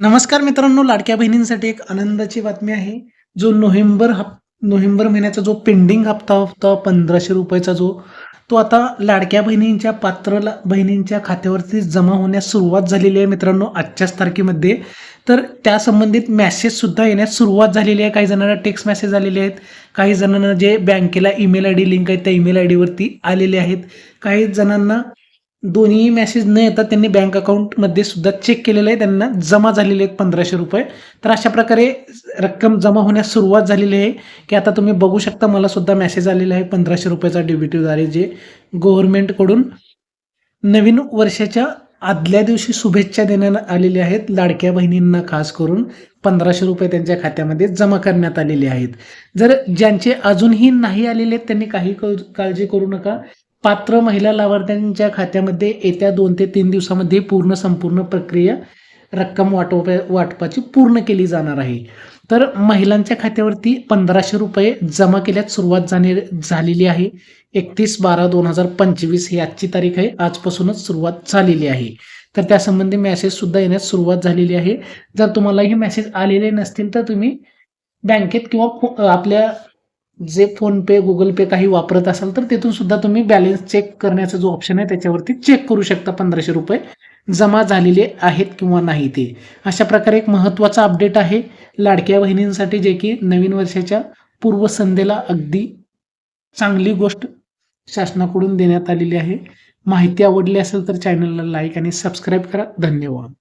नमस्कार मित्रांनो, लाडक्या बहिणींसाठी एक आनंदाची बातमी आहे. जो नोव्हेंबर महिन्याचा जो पेंडिंग हप्ता होता ₹1500 जो, तो आता लाडक्या बहिणींच्या बहिणींच्या खात्यावरती जमा होण्यास सुरुवात झालेली आहे मित्रांनो, आजच्याच तारखेमध्ये. तर त्या संबंधित मेसेजसुद्धा येण्यास सुरुवात झालेली आहे. काही जणांना टेक्स्ट मेसेज आलेले आहेत. काही जणांना जे बँकेला ईमेल आयडी लिंक आहे, त्या ईमेल आयडीवरती आलेले आहेत. काही जणांना दोन्ही मेसेज न येता त्यांनी बँक अकाउंटमध्ये सुद्धा चेक केलेलं आहे. त्यांना जमा झालेले आहेत ₹1500. तर अशा प्रकारे रक्कम जमा होण्यास सुरुवात झालेली आहे, की आता तुम्ही बघू शकता मला सुद्धा मेसेज आलेला आहे ₹1500 डीबीटीद्वारे जे गव्हर्नमेंटकडून नवीन वर्षाच्या आदल्या दिवशी शुभेच्छा देण्यात आलेल्या आहेत. लाडक्या बहिणींना खास करून ₹1500 त्यांच्या खात्यामध्ये जमा करण्यात आलेले आहेत. जर ज्यांचे अजूनही नाही आलेले आहेत त्यांनी काही काळजी करू नका. पात्र महिला लाभार्थ्यांच्या खात्यामध्ये येत्या 2 ते 3 दिवसामध्ये संपूर्ण प्रक्रिया रक्कम वाटपाची पूर्ण केली जाणार आहे. तर महिलांच्या खात्यावरती ₹1500 जमा केल्यास सुरुवात झालेली आहे. 31/12/2025 ही आजची तारीख आहे. आजपासूनच सुरुवात झालेली आहे. तर त्यासंबंधी मेसेजसुद्धा येण्यास सुरुवात झालेली आहे. जर तुम्हालाही मेसेज आलेले नसतील तर तुम्ही बँकेत किंवा आपल्या जे फोनपे, गुगल पे काही वापरत असाल तर तिथून सुद्धा तुम्ही बॅलन्स चेक करण्याचा जो ऑप्शन आहे त्याच्यावरती चेक करू शकता ₹1500 जमा झालेले आहेत किंवा नाही ते. अशा प्रकारे एक महत्त्वाचा अपडेट आहे लाडक्या बहिणींसाठी, जे की नवीन वर्षाच्या पूर्वसंध्येला अगदी चांगली गोष्ट शासनाकडून देण्यात आलेली आहे. माहिती आवडली असेल तर चॅनलला लाईक आणि सबस्क्राईब करा. धन्यवाद.